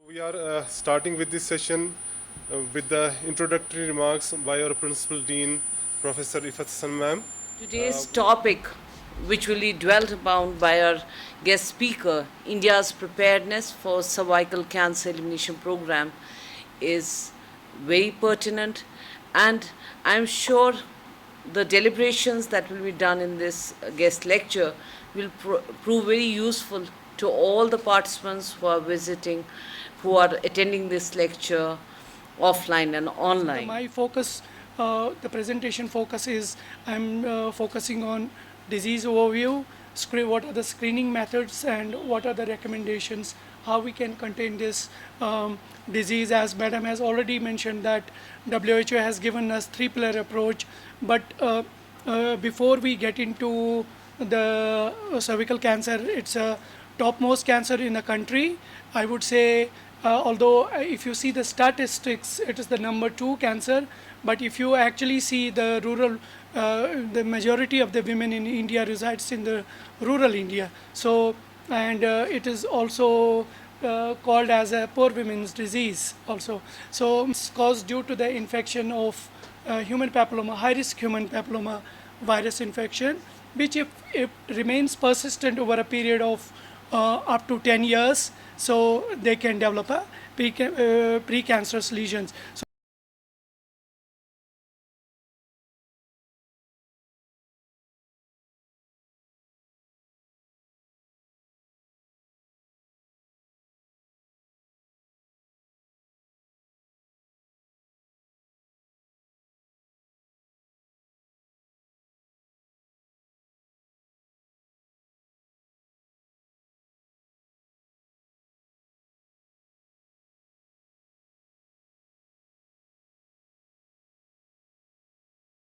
We are starting with this session with the introductory remarks by our Principal Dean, Professor Ifat Hassan ma'am. Today's topic, which will be dwelt upon by our guest speaker, India's preparedness for cervical cancer elimination program, is very pertinent, and I'm sure the deliberations that will be done in this guest lecture will prove very useful to all the participants who are visiting, who are attending this lecture offline and online. My focus, the presentation focus is I'm focusing on disease overview, what are the screening methods and what are the recommendations, how we can contain this disease. As Madam has already mentioned that WHO has given us three-pillar approach, but before we get into the cervical cancer, it's a topmost cancer in the country. I would say, although if you see the statistics, it is the number 2 cancer, but if you actually see the rural, the majority of the women in India resides in the rural India. So, and it is also called as a poor women's disease also. So it's caused due to the infection of human papilloma, high-risk human papilloma virus infection, which if it remains persistent over a period of up to 10 years, so they can develop a precancerous lesions. So